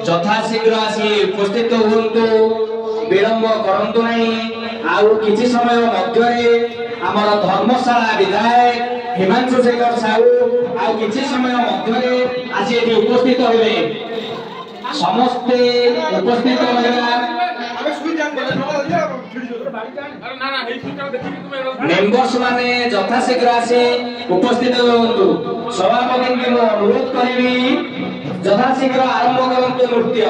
यथाशीघ्र आसी उपस्थित हुंतु विलंब करंतु नहीं। आउ किछि समय मध्य आमर धर्मशाला विधायक हिमांशु शेखर साहू आउ किछि समय मध्य आसी एठी उपस्थित होबे। समस्ते उपस्थित होगा। मेंबर्स माने यथाशीघ्र आसी उपस्थित हुंतु। सभापति के अनुरोध करी यथाशीघ्र आरंभ करंतु नृत्य।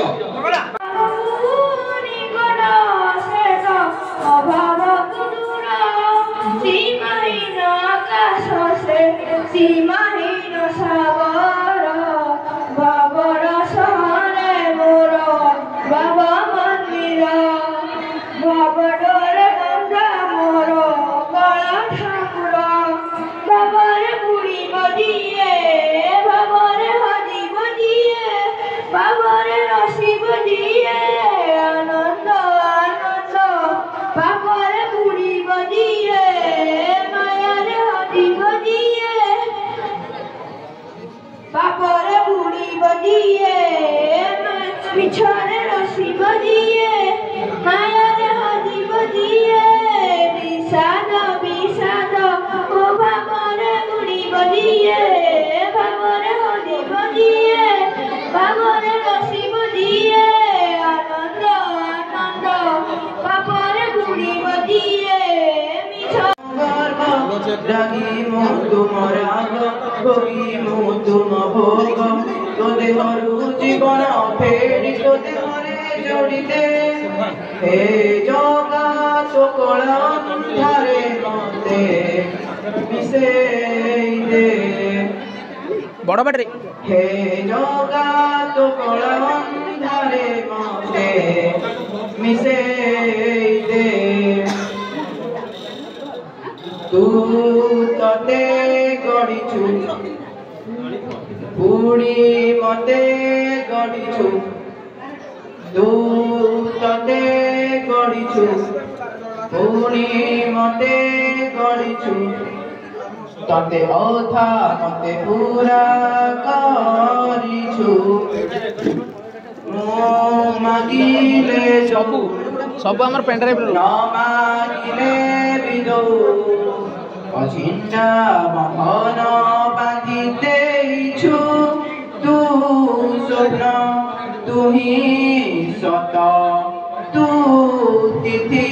सीमाहीन सागर बाबर सहरे मोर बाबा मंदिर बाबरे गंगा मोर गला ठाकुर बाबारे बुढ़ी बजिए बाबारे हजी बजिए बाबारे रसी बजिए आनंद आनंद बाबारे बुढ़ी बजिए मायारे हजी बजिए बाबारे बुढ़ी बजिए पिछारे रसी बजिए मायारे हजी बजिए विषाद विषाद ओ बाबारे बुढ़ी बजिए बाबारे हजी बजिए बाबारे रसी बजिए आनंद आनंद बाबारे बुढ़ी बजिए रागी मो तुम राग भोगी मो तुम भोग तो देहरु जीवन फेरी तो देहरे जोड़िते हे जगा सकल अंधारे मते मिसेई दे बड़ बाटरे हे जगा सकल अंधारे मते मिसेई दे तू तते गड़ीछु पुणी मते गड़ीछु तू तते गड़ीछु पुणी मते गड़ीछु तते अथा मते पूरा करिछु मो मागिले सबु सब हमर पेनड्राइव न मागिले बिदो अचिन्ता महन बांधी देइछु तू स्वप्न तू ही सत तू तिथि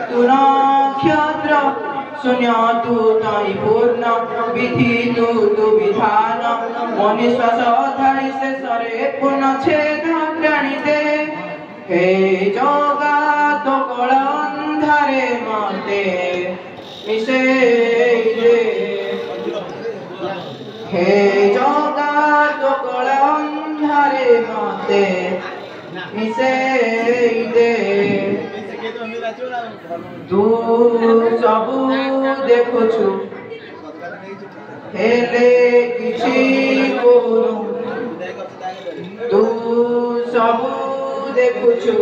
तू नक्षत्र शून्य तू तई पूर्ण विधि तू विधान मनुष्वास धारी शेषरे पूर्ण छेद प्राणी दे हे जगा तो कल अंधारे मते मिसेई दे हे जगा तो कल अंधारे मते मिसेई दे तू सबु देखुछु हेले किछि कोनु तू सबु देखुछु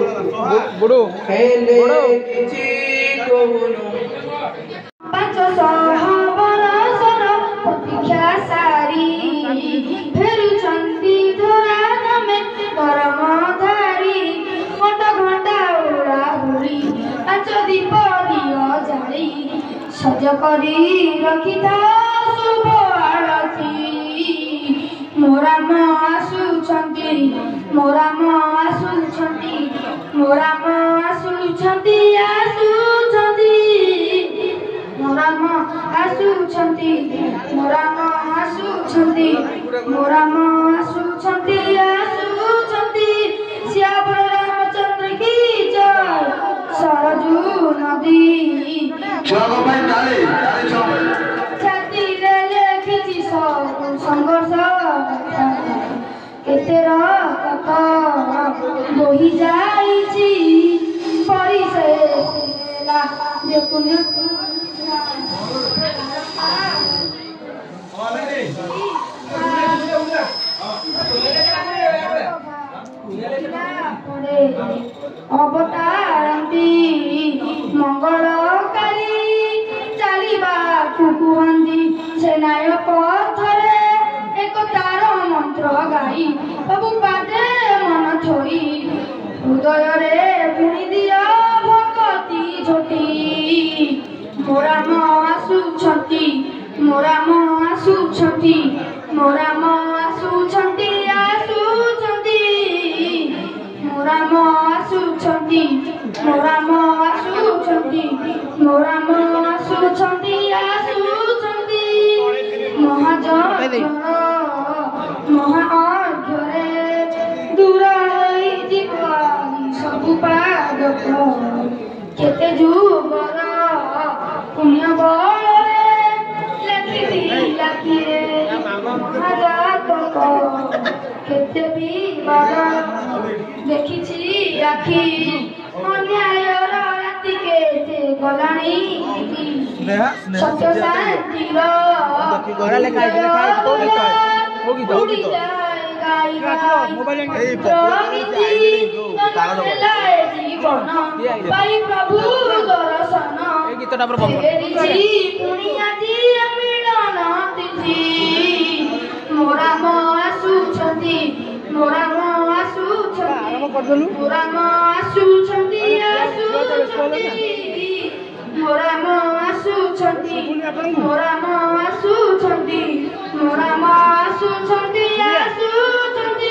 बुडू हेले किछि कोनु पाँच सह बरसर प्रतीक्षा सारी फेरुछन्ति धरा नमे कर्मधारी घंटा घंटा उड़ा हुरी पाँच दीप दियो जाली सज करी रखिथा शुभ आरती मोरा म आसुछन्ति मोरा म आसुछन्ति मोरा म आसुछन्ति आसुछन्ति मोरा म आसुछन्ति मोरा म आसुछन्ति मोरा म आसुछन्ति आसुछन्ति श्यावर रामचंद्र की जय सरजू नदी छाती रे लेखिछि सब संघर्ष केते रक्त बोही जाइछि परिशेषला देखुन अवतारंती मंगलकारी चलिबा कुकुहंदी सेनाय पथरे एक तार मंत्र ପତ୍ର ଗାଇ ସବୁ ପାଦେ ମନ ଛୋଇ ହୃଦୟରେ ପୁଣି ଦିଅ ଭଗତି ଝୋଟି ମୋ ରାମ ଆସୁଛନ୍ତି ମୋ ରାମ ଆସୁଛନ୍ତି ମୋ ରାମ ଆସୁଛନ୍ତି ଆସୁଛନ୍ତି ମୋ ରାମ ଆସୁଛନ୍ତି ମୋ ରାମ ଆସୁଛନ୍ତି ମୋ ରାମ ଆସୁଛନ୍ତି ଆସୁଛନ୍ତି ମହାଜନ ମହା ଅର୍ଘ୍ୟରେ ଦୂର ହୋଇଯିବ ସବୁ ପାଦକ କେତେ ଯୁଗର ପୁଣ୍ୟ ବଳରେ ଲେଖିଥିଲା କିଏ ମହାଜାତକ କେତେ ବିବାର ଦେଖିଛି ଆଖି ଅନ୍ୟାୟର ରାତି କେତେ ଗଲାଣି ସତ୍ୟ ଶାନ୍ତିର ପାଇ ପ୍ରଭୁ ଦର୍ଶନ ପୁଣି ଆଜି ମିଳନ ତିଥି ମୋ ରାମ ଆସୁଛନ୍ତି ମୋ ରାମ ଆସୁଛନ୍ତି ମୋ ରାମ ଆସୁଛନ୍ତି ଆସୁଛନ୍ତି ମୋ ରାମ ଆସୁଛନ୍ତି ମୋ ରାମ ଆସୁଛନ୍ତି ମୋ ରାମ ଆସୁଛନ୍ତି ଆସୁଛନ୍ତି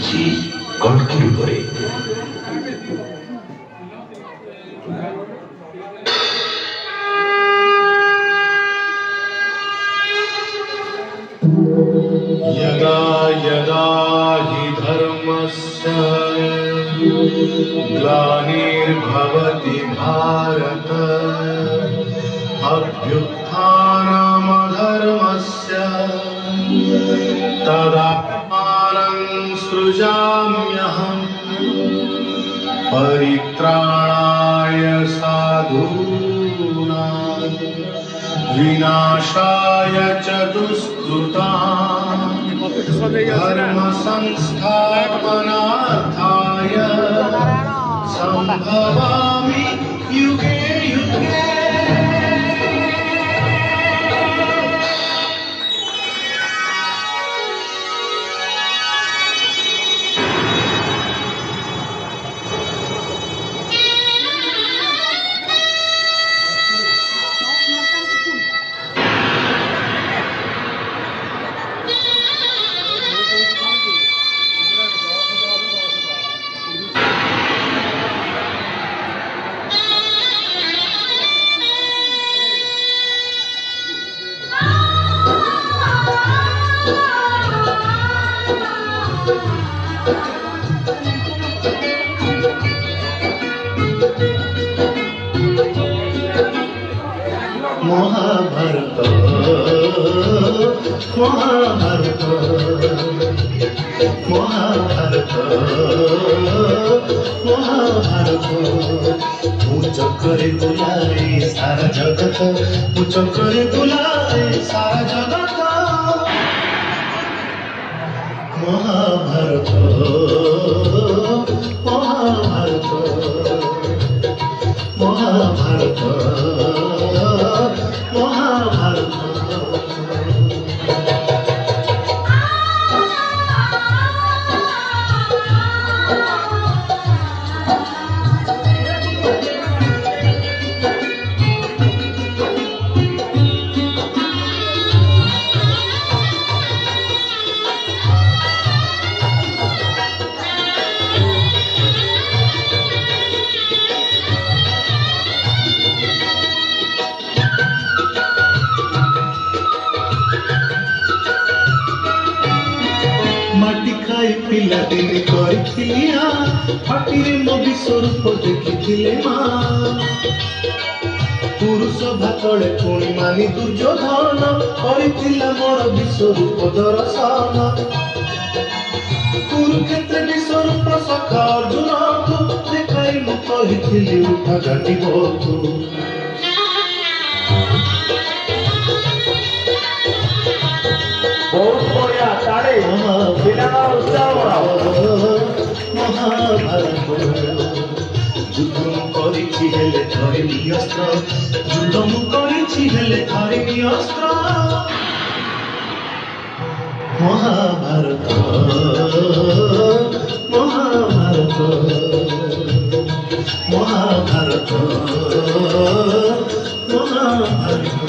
ଆସିଛି କଳ୍କି ରୂପରେ। यदा यदा हि धर्मस्य ग्लानिर्भवति भारत अभ्युत्थानमधर्मस्य तदात्मानं सृजाम्यहम् परित्राणाय साधूनां विनाशाय च दुष्कृतां धर्म संस्थापनार्थाय संभवामि युगे युगे। महाभारत महाभारत महाभारत महाभारत मु चक्कर बुलाए सारा जगत मु चक्कर बुलाए सारा जगत महाभारत महाभारत महाभारत महाभारत। पिला दिन करिथिलिया फाटिरे मो विश्वरूप देखिथिले माँ पुरुष भातले पुणी मानी दुर्योधन करिथिला मोर विश्वरूप दर्शन कुरुक्षेत्र विश्वरूप सखा अर्जुन तू देखाई मु कहिथिली उठा गांडिब तू बहुत बढ़िया ताड़ी बिना उत्साह महाभारत युद्ध करिछि हेले धरिनी अस्त्र युद्ध करिछि हेले धरिनी अस्त्र Mahabharat Mahabharat Mahabharat Mahabharat.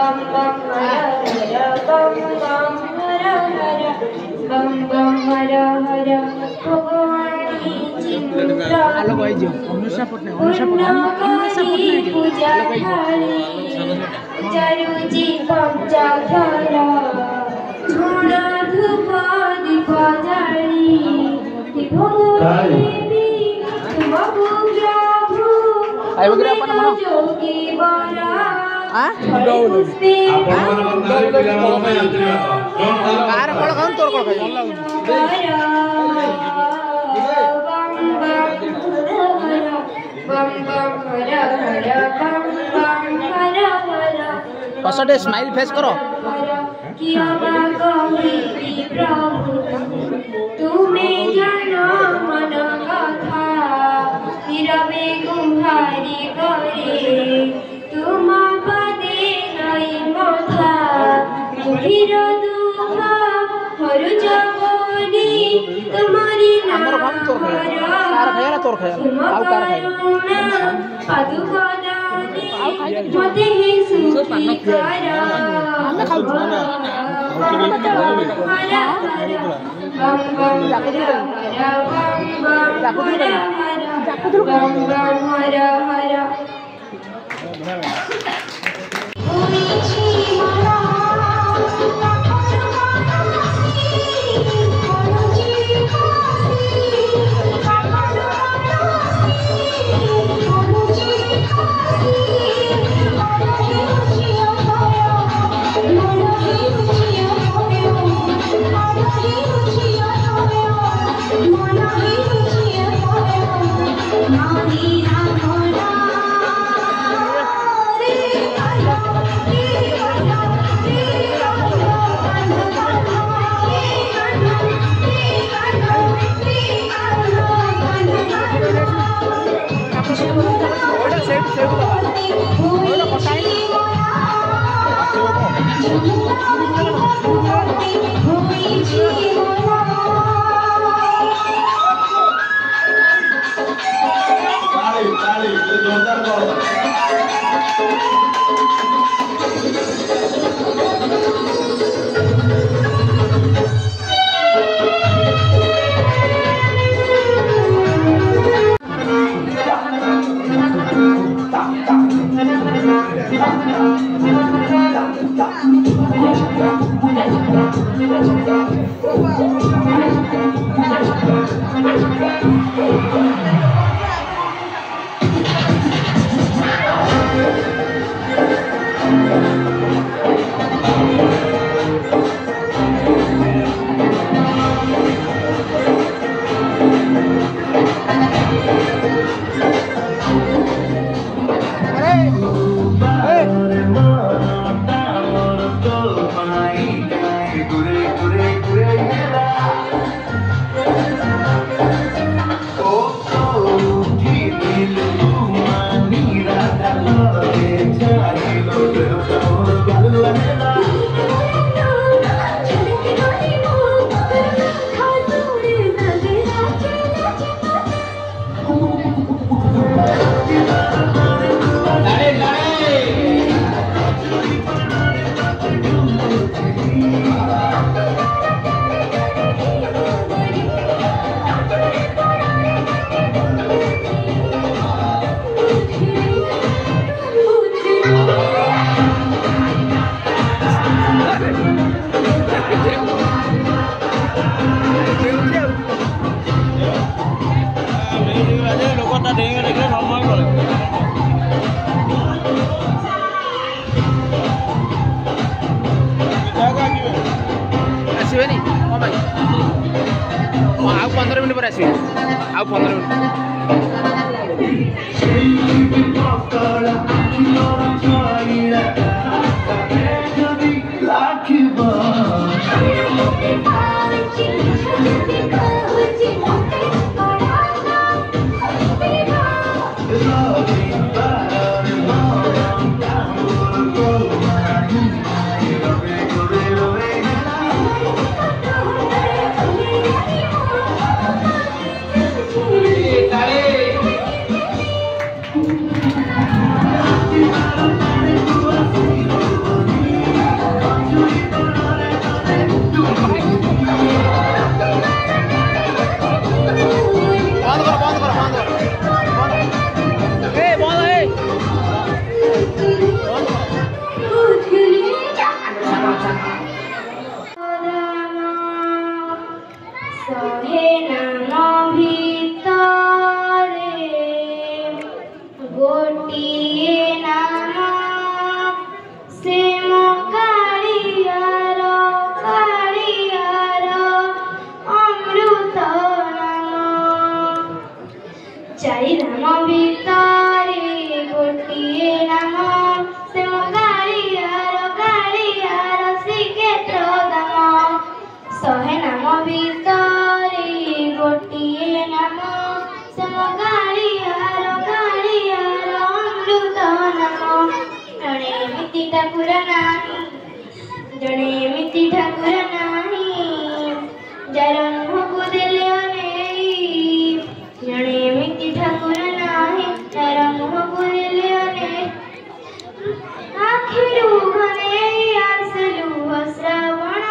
bam bam hara hara bam bam hara hara bam bam hara hara bhagavani chintra आलोक भाई जो अनुषा पटनायक पूजा थाली चारुजी पंचाक्षरा झुण धूप दीप जाली भगवती तुम प्रभु जोगी बरा कसटे स्माइल फेस करो तुम्हें जानो मन कथा नीरवे गुहारी करे तुम पदे नई मथा मुखिर दुख हरु जगनी तुम्हारी नाम मते ही सुखी करा आउ 15 मिनट पर आसबे आउ 15 ताली ଏମିତି ଠାକୁର ନାହିଁ ଜଣେ ଏମିତି ଠାକୁର ନାହିଁ ଯାର ମୁହଁକୁ ଦେଲେ ଅନେଇ ଜଣେ ଏମିତି ଠାକୁର ନାହିଁ ଯାର ମୁହଁକୁ ଦେଲେ ଅନେଇ ଆଖିରୁ ଘନେଇ ଆସିଲୁ ଶ୍ରାବଣ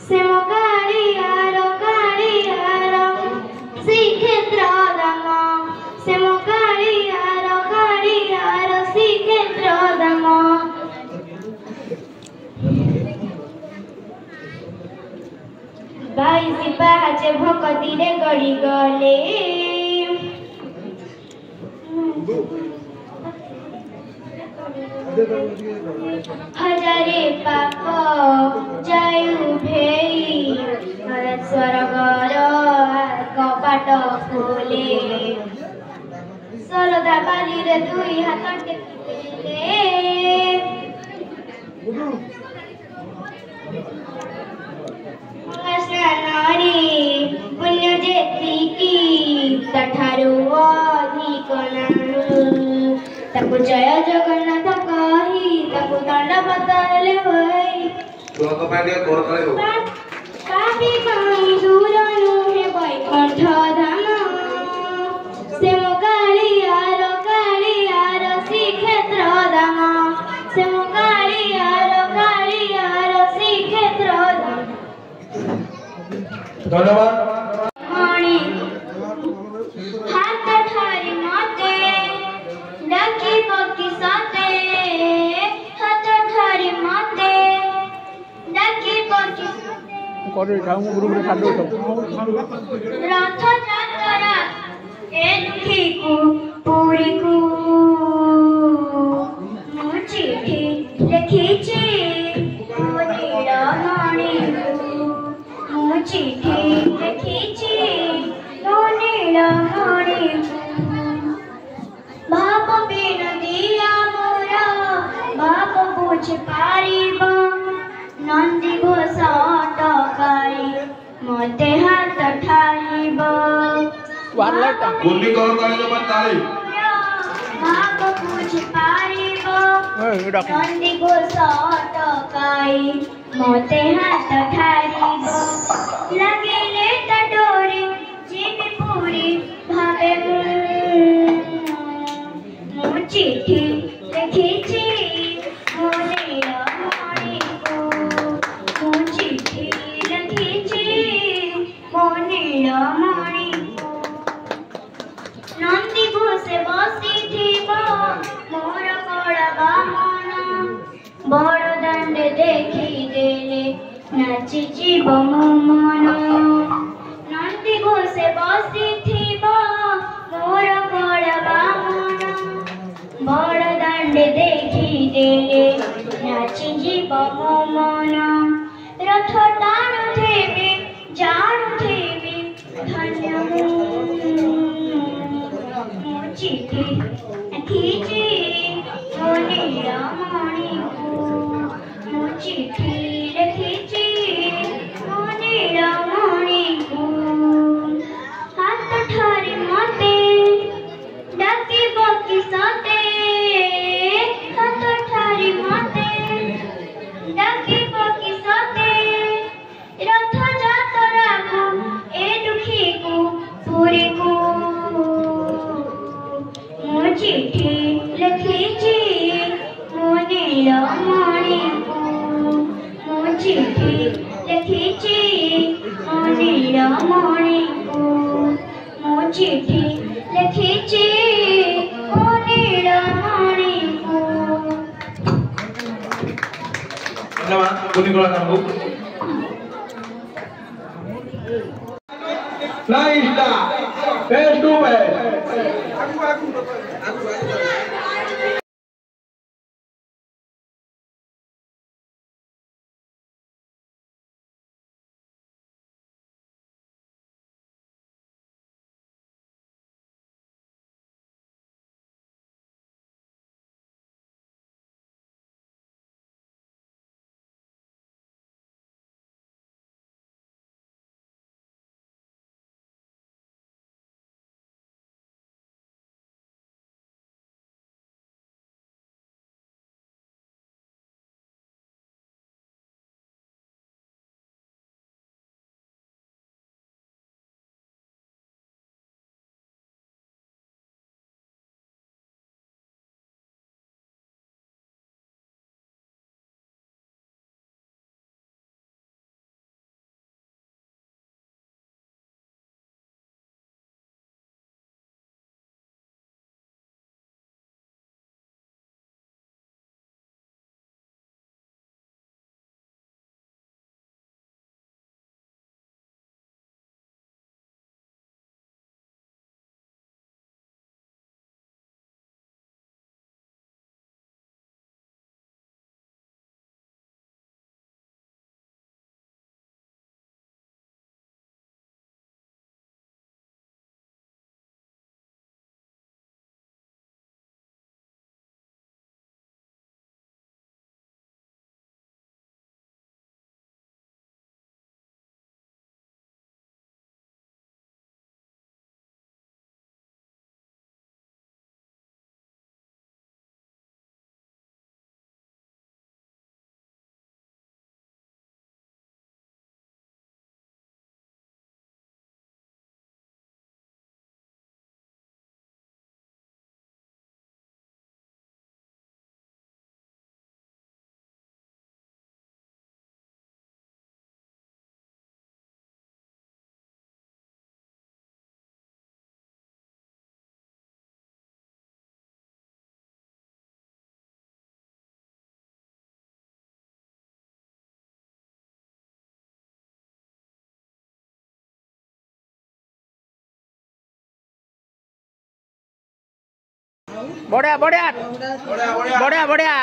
ସେ ମୋ କାଳିଆର ଶ୍ରୀକ୍ଷେତ୍ର ଦାମ ସେ ମୋ କାଳିଆର ଶ୍ରୀକ୍ଷେତ୍ର ଦାମ ବାଇଶି ପାହାଚେ ଭକତିରେ ଗଡ଼ି ଗଲେ ହଜାରେ ପାପ ଯାଇ ଉଭେଇ ସ୍ୱର୍ଗର କବାଟ ଖୋଲେ ଶରଦା ବାଲିରେ ଦୁଇ ହାତ ଟେକିଲେ ସ୍ନାନରେ ପୁଣ୍ୟ ଯେତିକି ତାଠାରୁ ଅଧିକ ନାହିଁ ତାକୁ ଜୟ ଜଗନ୍ନାଥ କହି ତାକୁ ଦଣ୍ଡବତ ହେଲେ ହୋଇ ପାପୀ ପାଇଁ ଦୂର ନୁହେଁ ବୈକୁଣ୍ଠ ଧାମ ସେ ମୋ କାଳିଆର ଶ୍ରୀକ୍ଷେତ୍ର ଧାମ ସେ ମୋ କାଳିଆର ଶ୍ରୀକ୍ଷେତ୍ର ଧାମ ধন্যবাদ ମଣି ହାତ ଠାରି ମତେ ଡାକିବ କି ସତେ ହାତ ଠାରି ମତେ ଡାକିବ କି ରଥଯାତ୍ରା ଏ ଦୁଃଖୀକୁ ପୁରୀକୁ ମୁଁ ଚିଠି ଲେଖିଛି ମୋ ନୀଳମଣିକୁ ମୁଁ ଚିଠି ଲେଖିଛି ମୋ ନୀଳମଣିକୁ ଭାବ ବିନଦିଆ ମୋର ଭାବ ବୁଝି ପାରିବ ନନ୍ଦୀ ଘୋଷ ଅଟକାଇ ମତେ ହାତ ଠାରିବ ଭାବ ବୁଝି ପାରିବ ନନ୍ଦୀ ଘୋଷ ଅଟକାଇ ମତେ ହାତ ଠାରିବ ଲାଗିଲେ ତା ଡୋରି ଯିବି ପୁରୀ ଭାବେ ମୁଁ ଚିଠି ଲେଖିଛି ମୋ ନୀଳମଣିକୁ ମୁଁ ଚିଠି ଲେଖିଛି ମୋ ନୀଳମଣିକୁ ନନ୍ଦୀ ଘୋଷେ ବସିଥିବ ମୋର କଳା ବାମନ ବଡ଼ ଦାଣ୍ଡେ ଦେଖିଦେଲେ ନାଚିଯିବ ମୋ ମନ ନନ୍ଦୀ ଘୋଷେ ବସିଥିବ ମୋର କଳା ବାମନ ବଡ଼ ଦାଣ୍ଡେ ଦେଖିଦେଲେ ନାଚିଯିବ ମୋ ମନ ରଥ ଟାଣୁଥିବି ଜାଣୁଥିବି ଧନ୍ୟ ମୁଁ ଚିଠି ଲେଖିଛି ମୋ ନୀଳମଣିକୁ ମୁଁ ଚିଠି ଲେଖିଛି ମୋ ନୀଳମଣିକୁ ହାତ ଠାରି ମତେ ଡାକିବ କି ସତେ ହାତ ଠାରି ମତେ ଡାକିବ କି ସତେ ରଥଯାତ୍ରାକୁ ଏ ଦୁଃଖୀକୁ ପୁରୀକୁ ମୁଁ ଚିଠି ଲେଖିଛି ମୋ ନୀଳମଣିକୁ ମୁଁ ଚିଠି ଲେଖିଛି ମୋ ନୀଳମଣିକୁ ମୁଁ ଚିଠି ଲେଖିଛି ମୋ ନୀଳମଣିକୁ ধন্যবাদ গুণিকলা কামু Flying star, face to face. बढ़िया बढ़िया बढ़िया बढ़िया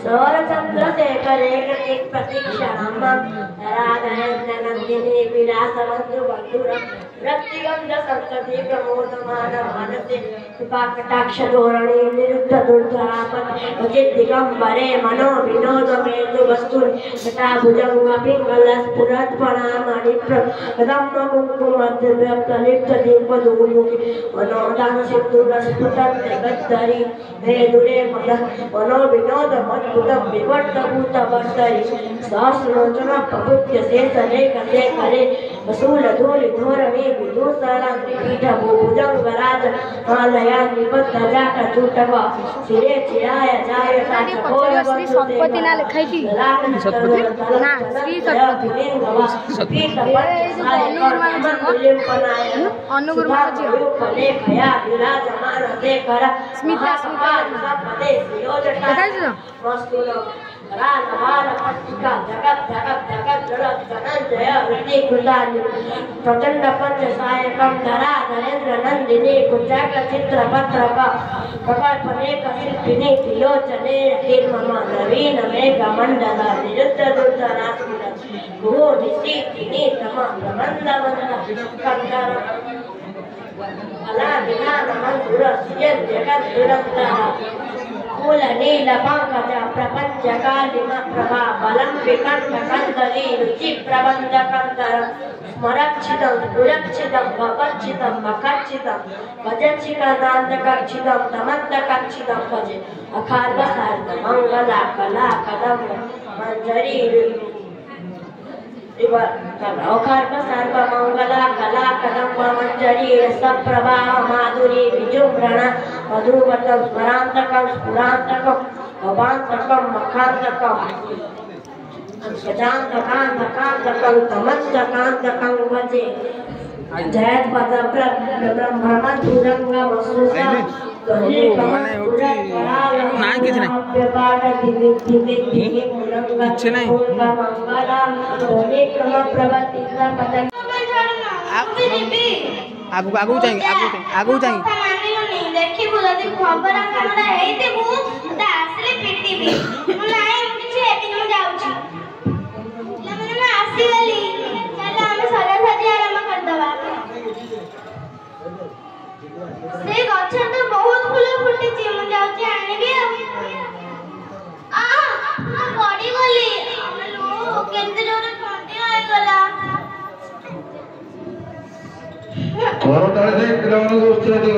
सौर चंद्रशेखर एक प्रतीक्षाम राधेन्द्र नंदिनी विलासवंतु बंधुरम रक्तिगंध संतति प्रमोदमान मानसे कृपाकटाक्ष धोरणे निरुद्ध दुर्धरापत उचित दिगंबरे मनो विनोद मेतु वस्तु तथा भुजंग पिंगल स्फुरत प्रणामणि प्रदम्म कुंकुम व्यक्त लिप्त दीप दुमुखी मनोदान सिद्धुर स्फुटत जगद्धरि हे दुरे मद मनो विनोद मद्भुत विवर्त भूत वर्तरि सहस्रलोचन प्रभुत्य शेष लेख शेखरे वसूल धूलि धोरणे विदूषणं पीठ भुजंगराज मालया निबद्ध जाट चूटक शिरे चिराय जाय श्री संपत्ति ना लिखाई थी सतपति ना श्री सतपति अनुगुरु महाराज स्मिता स्मिता प्रचंड पंच सायकम धरा नरेंद्र नंदिनी कुचाक चित्र पत्रक प्रकल्पनेक शिल्पिनी त्रिलोचने किर्मम नवीन मेघ मंडल निरुद्ध दुर्धरास्मिन भुवो निशीतिनी तम प्रबंधवंत कंकर अला विधान मंत्र सियन जगत दुरंतर कुल नील पंकज प्रपंच कालिम प्रभा बलम विकंठ कंदली रुचि प्रबंध कंदर स्मरक्षितम दुरक्षितम भवक्षितम मखक्षितम भजक्षिकानांतकक्षितम तमंतकक्षितम भजे अखार्ग सार्ग मंगला कला कदम मंजरी अखार्ग सार्ग मंगला कला कदम मंजरी सप्रभा माधुरी विजुम्रण मधुवतम स्मरांतकम स्फुरांतकम भवांतकम मखांतकम गजांतकांतकांतकम तमंतकांतकम भजे जयत पद ब्रह्मधुरंग वसुसा नहीं किसी नहीं अच्छे नहीं आगू आगू जाएंगे आगू जाएंगे देखी बोला दी खबर हमरा हेते मु दासले पिटीबी मु नाही मु किछ हेती मु जाउची लमने ना आसी गली चल हम सारा साजी आराम कर दबा से गछ तो बहुत फूल फुटीची मु जाउची आनिबी आ पड़ी गली लो केते जोरे खंडी होय गला और तारे से पिलाने को उच्च दे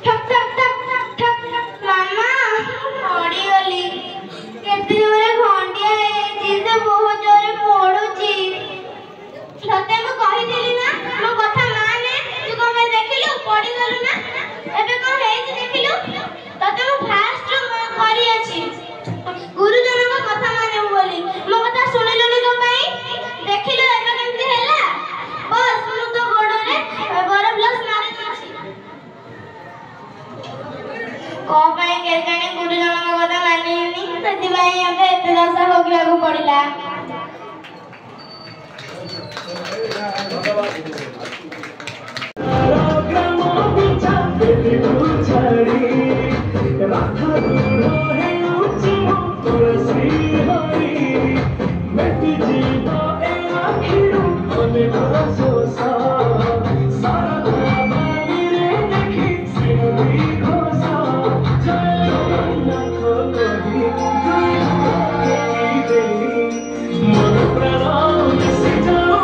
ठक ठक ठक ठक मामा पड़ी गली केते जोरे खंडिया हे जिसे बहुत जोरे पड़ुची सते मु कहि देली ना मो कथा माने तू कमे देखिलु पड़ी गलु ना एबे को हेछि देखिलु तते मु फास्ट करी अछि गुरुजन को कथा माने बोली मो कथा सुनिलुनी को पई देखिलु एबे केमती हैला बस मु तो गोडरे बर प्लस मारे छी को पई केरकाणी गुरुजन को कथा मानिनी तति भाई एबे एते दशा भोगिया को पड़िला मन प्राण से जाओ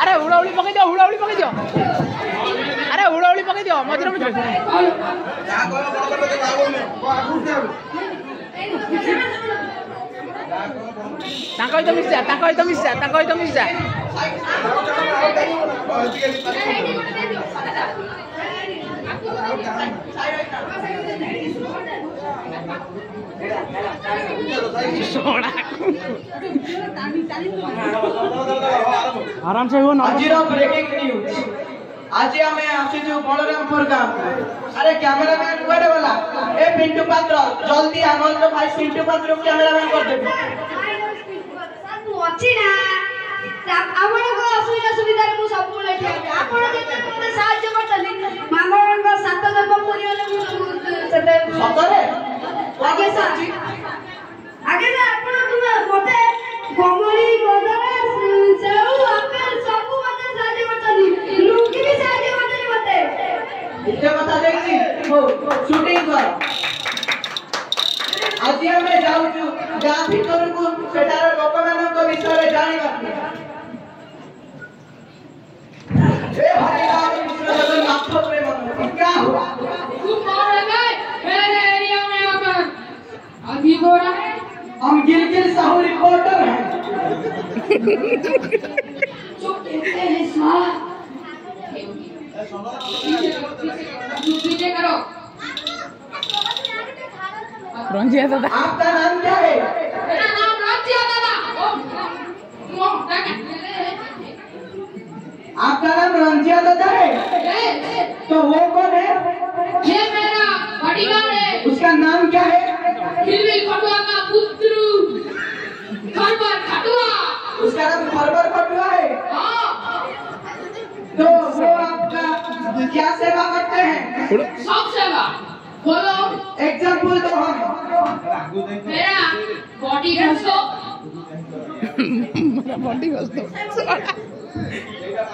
अरे हुड़ाहुड़ी पकड़ दियो, हुड़ाहुड़ी पकड़ दियो। अरे हुड़ाहुड़ी पकड़ दियो, मजरा मजरा। ताको तो मिस जा, ताको तो मिस जा, ताको तो मिस जा। आराम से हो ना। आज ब्रेकिंग न्यूज आज आम आसीचु बलरामपुर गाँव। अरे कैमरामैन कुआडे वाला ए पिंटू पात्र जल्दी आनंद भाई पिंटू पात्र कैमरामैन कर देबे अच्छी ना आपण को असुविधा सुविधा रे मु सब को लेके आपण जेते मते साहाय्य करतली मांगरण को सात जन्म पूरी होले मु सेते सतरे आगे सर आपण तुम मते कोमली बदरा सेउ आपेल सब मते साहाय्य करतली लुकी भी साहाय्य करतली मते इते बता देखी हो शूटिंग कर। आज हमें जाउछु गाँ भीतर को सेटार लोक मानक विषय रे जानिबा ए हरि राम कृष्ण जगन्नाथ प्रेम क्या हुआ तू कौन है बे मेरे एरिया में आकर अभी बोल रहा है हम गिलगिल साहू रिपोर्टर हैं। जो कहते हैं साहब पीछे करो। रंजिया दादा आपका नाम क्या है? मेरा नाम रंजिया दादा। आपका नाम रंजिया दादा है? तो वो कौन है? ये मेरा बॉडीगार्ड है। उसका नाम क्या है? खिलबिल खटुआ का पुत्र खरबर खटुआ। उसका नाम खरबर खटुआ है? हाँ। तो वो आपका क्या सेवा करते हैं? सब सेवा बोलो एग्जाम्पल दो हम मेरा बॉडी घसो मेरा बॉडी घसो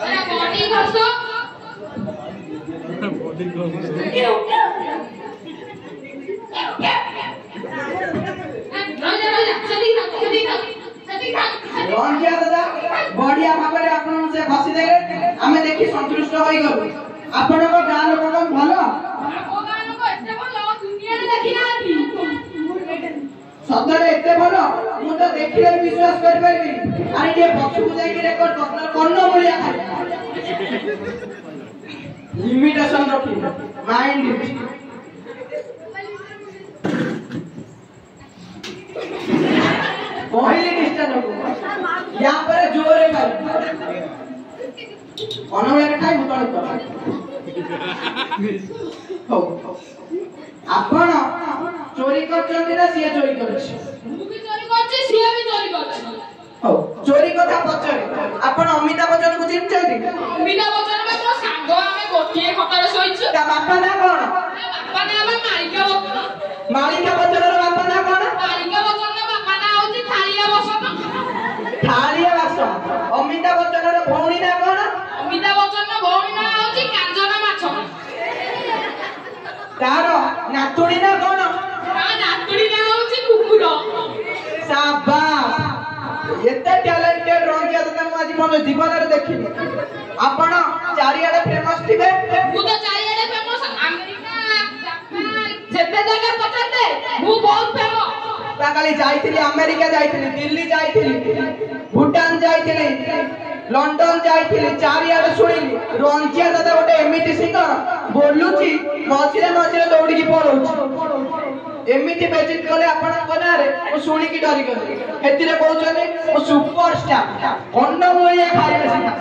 मेरा बॉडी घसो कौन किया दादा बॉडी भाବରେ ଆପଣ ସେ ଖସି ଦେଲେ ଆମେ ଦେଖି ସନ୍ତୁଷ୍ଟ ହୋଇ ଗଲୁ ଆପଣଙ୍କ ଗାଁ ଲୋକଙ୍କ ଭଲ ସତରେ ଏତେ ଭଲ ମୁଁ ତ ଦେଖିଲେ ବିଶ୍ୱାସ କରିପାରିବିନି ଆରେ ଟିକେ ପଛକୁ ଯାଇକି ରେକର୍ଡ କର କର୍ଣ୍ଣ ଭଳିଆ ଖାଇ लिमिटेशन रखी माइंड पहले निष्ठा रखो यहाँ पर जोर है अनवेयर खाई मुतण कर हो आपण चोरी करछन्ती ना सिए चोरी करछ मु भी चोरी करछि सिए भी चोरी करछ हो चोरी कथा पचरे आपण अमिताभ बच्चन को चिन्हछन्ती अमिताभ बच्चन में तो सांगो हमें गोटिए खटारे सोइछु ता बापा ना कोन बापा ना हम मालिका बच्चन रो बापा ना कोन मालिका बच्चन रो बापा ना होची थालिया बसन अमिताभ बच्चन रो भौणी ना कोन अमिताभ बच्चन रो भौणी ना होची कांजना माछ तारो नातुडी ना कोन नातुडी ना होची कुकुर शाबाश एते टैलेंटेड रंगिया त मु आज मन जीवन रे देखिनी आपण चारियाडे फेमस थिबे मु तो चारियाडे फेमस अमेरिका जापान जेते जगह पछते मु बहुत फेमस ता काली जाईथिली अमेरिका जाईथिली दिल्ली जाईथिली भूटान जाईथिली लंडन जाईथिली चारियाडे सुनिली रंगिया दादा गोटे एमिति सिंगर बोलुची मझिरे मझिरे दौड़ी की पळौची एमिति बेजित कले आपण कोनारे ओ सुनी की डरी गले हेतिरे कहउछने ओ सुपरस्टार अन्न मोये खाइबे सिना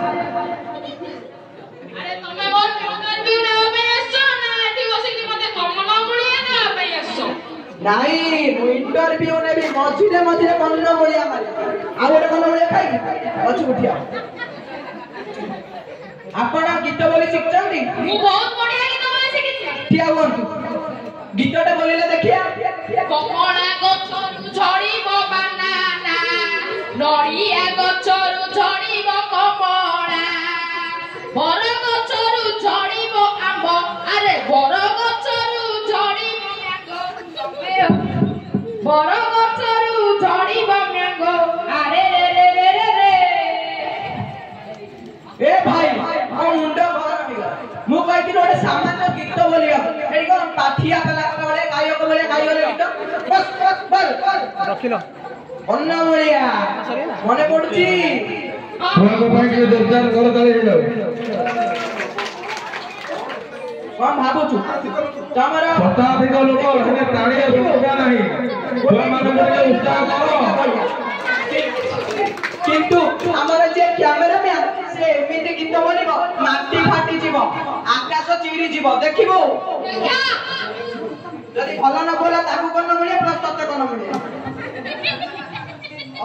अरे तमे मोर इंटरव्यू नेबा पे आछो ना एठी बसी की मते कमल मुळिया नेबा पे आछो नाही मु इंटरव्यू नेबी मझिरे मझिरे कन्न मोळिया मारे आ गोटे कन्न मोळिया खाइबी अछि उठिया आपण गीत बोली शिखचंती मु बहुत बढ़िया गीत बोली शिखिछि ठिया हुअन्तु गीतटा बोलिले देखिया कमला गछरु झड़ीबो बनाना नड़िया गछरु झड़ीबो कमला बर गछरु झड़ीबो आंब अरे बर गछरु झड़ीबो मैंगो बर गछरु झड़ीबो मैंगो अरे रे रे रे रे रे ए भाई आ मुंडा गरम हिला मु कहि ओटे सामान्य गीत बोलिया एई को पाठिया कला बोले गायक बोले गीत बस बस बस रखिलो अन्न मोळिया मने पडुची ଆପଣଙ୍କ ପାଇଁ ଟିକେ ଦରକାର ଗଲ ତାଳି ହେଲୋ କଣ ଭାବୁଛୁ ତମର ଶତାଧିକ ଲୋକ ହେଲେ ତାଳିର ସୁବିଧା ନାହିଁ ଛୁଆମାନଙ୍କୁ ଉତ୍ସାହ କର किंतु हमर जे कैमरामैन से एमिति गीत बोलिबो माटी फाटी जीवो आकाश चिरी जीवो देखिबो जदी भलो न बोला ताकू कोन मिले प्लस तत्ते कोन मिले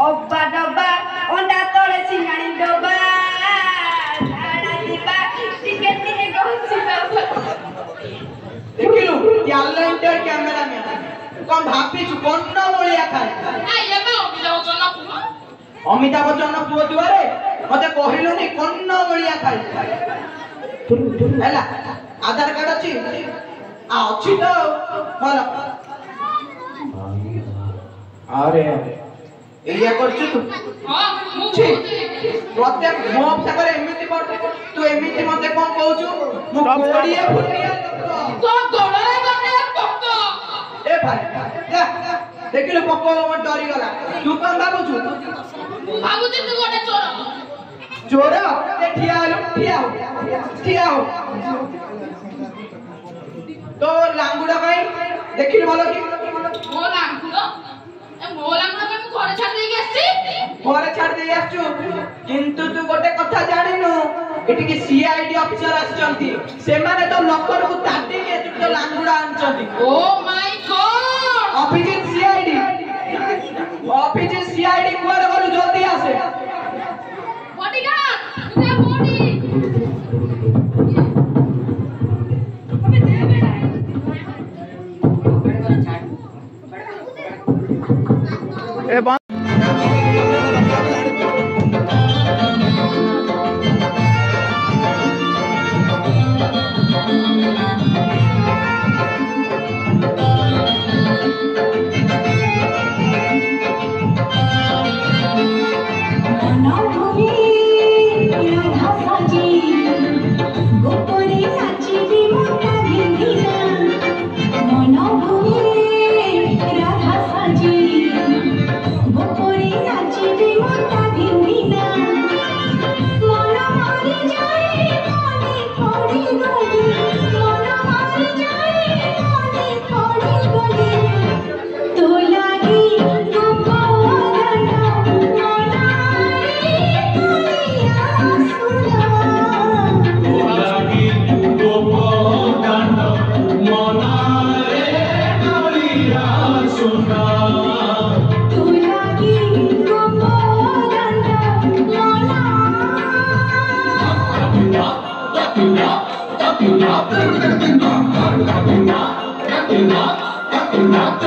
ओब्बा डब्बा ओंडा तोळे सिंगाणी डब्बा आडा दिबा टिके टिके गोछिबा देखिलु टैलेंटेड कैमरामैन कोन भाबिछु कोन मोलिया खाय आ ये बा अमिताभ बच्चन पुओ दुआरे मते कहिलुनी कोन मोलिया खाय हैला आधार कार्ड अछि आ अछि तो भलो अरे एया करछु तू हां मु प्रत्येक मोप सागरे एमिति पड़ते तू एमिति मते कोन कहउछु मु कोडिए फुटिया तो गोड़े गने पक्का ए भाई जा देखिलो पक्का मत डरी गला तू कोन भाबुछु भाबुछि तू गोटे चोर चोर ए ठिया हो तो लांगुडा भाई देखिलो भलो की मो लांगुडा मो लांगुडा में मु घरे छाड़ देई आछि घरे छाड़ देई आछु किंतु तू गोटे कथा जानिनु एटी की सीआईडी ऑफिसर आछंती से माने तो लकर को ताटी के तो लांगुडा आनछंती oh my God officer CID कुआरे गलु जल्दी आसे बॉडीगार्ड तुझे बॉडी अबे दे बेटा Katina,